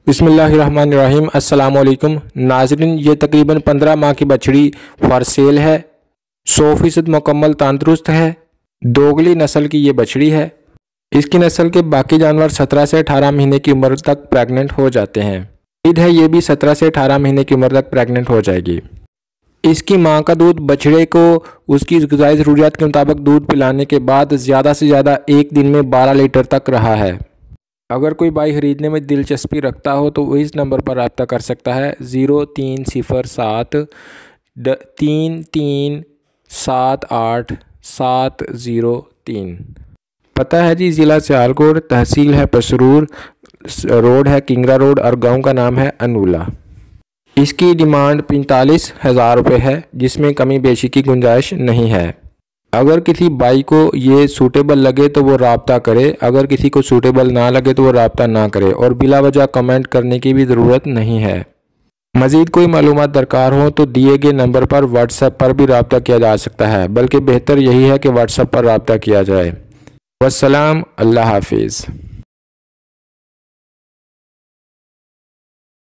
बिस्मिल्लाहिर्रहमानिर्रहीम। अस्सलाम वालेकुम नाज़रीन, ये तकरीबन 15 माह की बछड़ी फॉर सेल है। 100% मुकम्मल तंदुरुस्त है। दोगली नस्ल की ये बछड़ी है। इसकी नस्ल के बाकी जानवर 17 से 18 महीने की उम्र तक प्रेग्नेंट हो जाते हैं। उम्मीद है ये भी 17 से 18 महीने की उम्र तक प्रेग्नेंट हो जाएगी। इसकी माँ का दूध बछड़े को उसकी ग़िज़ाई ज़रूरियात के मुताबिक दूध पिलाने के बाद ज़्यादा से ज़्यादा एक दिन में 12 लीटर तक रहा है। अगर कोई भाई ख़रीदने में दिलचस्पी रखता हो तो वो इस नंबर पर रब्ता कर सकता है 0307 3378 703। पता है जी, ज़िला सियालकोट, तहसील है पसरूर, रोड है किंगरा रोड और गांव का नाम है अनूला। इसकी डिमांड 45,000 रुपये है, जिसमें कमी बेशी की गुंजाइश नहीं है। अगर किसी भाई को ये सूटेबल लगे तो वो रब्ता करे, अगर किसी को सूटेबल ना लगे तो वो रब्ता ना करे, और बिला वजह कमेंट करने की भी ज़रूरत नहीं है। मज़ीद कोई मालूमात दरकार हो तो दिए गए नंबर पर व्हाट्सएप पर भी रब्ता किया जा सकता है, बल्कि बेहतर यही है कि व्हाट्सएप पर रब्ता किया जाए। वस्सलाम, अल्लाह हाफिज़।